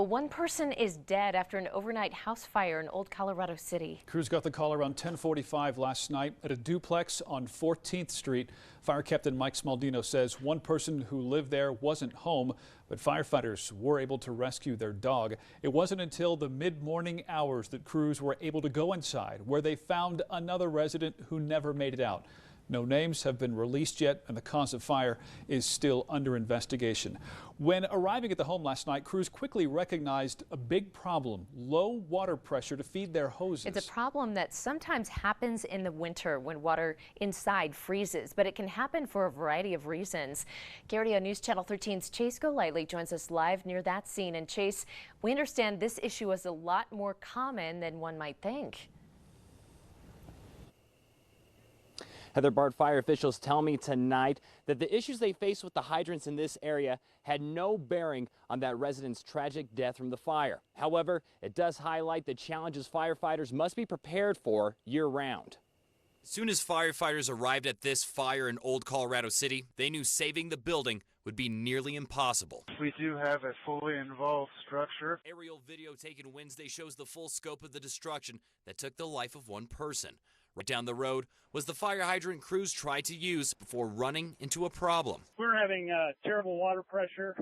One person is dead after an overnight house fire in Old Colorado City. Crews got the call around 10:45 last night at a duplex on 14th Street. Fire Captain Mike Smaldino says one person who lived there wasn't home, but firefighters were able to rescue their dog. It wasn't until the mid-morning hours that crews were able to go inside, where they found another resident who never made it out. No names have been released yet, and the cause of fire is still under investigation. When arriving at the home last night, crews quickly recognized a big problem: low water pressure to feed their hoses. It's a problem that sometimes happens in the winter when water inside freezes, but it can happen for a variety of reasons. Gardea News Channel 13's Chase Golightly joins us live near that scene. And Chase, we understand this issue is a lot more common than one might think. Heather Bart, fire officials tell me tonight that the issues they face with the hydrants in this area had no bearing on that resident's tragic death from the fire. However, it does highlight the challenges firefighters must be prepared for year-round. As soon as firefighters arrived at this fire in Old Colorado City, they knew saving the building would be nearly impossible. We do have a fully involved structure. Aerial video taken Wednesday shows the full scope of the destruction that took the life of one person. Right down the road was the fire hydrant crews tried to use before running into a problem. We're having terrible water pressure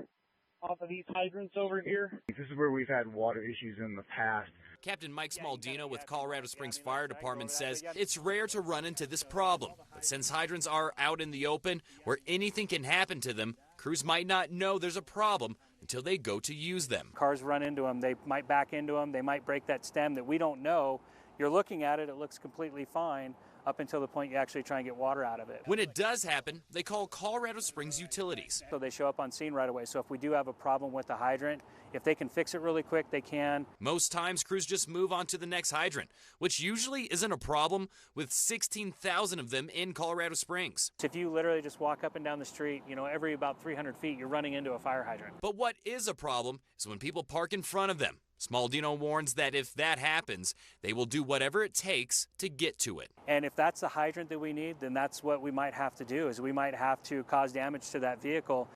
off of these hydrants over here. This is where we've had water issues in the past. Captain Mike Smaldino with Colorado Springs Fire Department says it's rare to run into this problem, but since hydrants are out in the open where anything can happen to them, crews might not know there's a problem until they go to use them. Cars run into them, they might back into them, they might break that stem that we don't know. You're looking at it, it looks completely fine up until the point you actually try and get water out of it. When it does happen, they call Colorado Springs Utilities. So they show up on scene right away. So if we do have a problem with the hydrant, if they can fix it really quick, they can. Most times crews just move on to the next hydrant, which usually isn't a problem with 16,000 of them in Colorado Springs. If you literally just walk up and down the street, every about 300 feet, you're running into a fire hydrant. But what is a problem is when people park in front of them. Smaldino warns that if that happens, they will do whatever it takes to get to it. And if that's the hydrant that we need, then that's what we might have to do, is we might have to cause damage to that vehicle.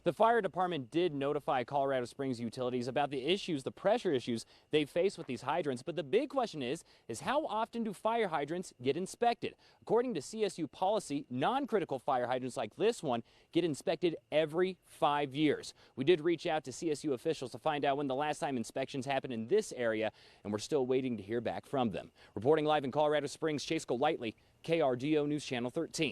The fire department did notify Colorado Springs Utilities about the issues, the pressure issues they face with these hydrants. But the big question is how often do fire hydrants get inspected? According to CSU policy, non-critical fire hydrants like this one get inspected every 5 years. We did reach out to CSU officials to find out when the last time inspections happened in this area, and we're still waiting to hear back from them. Reporting live in Colorado Springs, Chase Golightly, KRDO News Channel 13.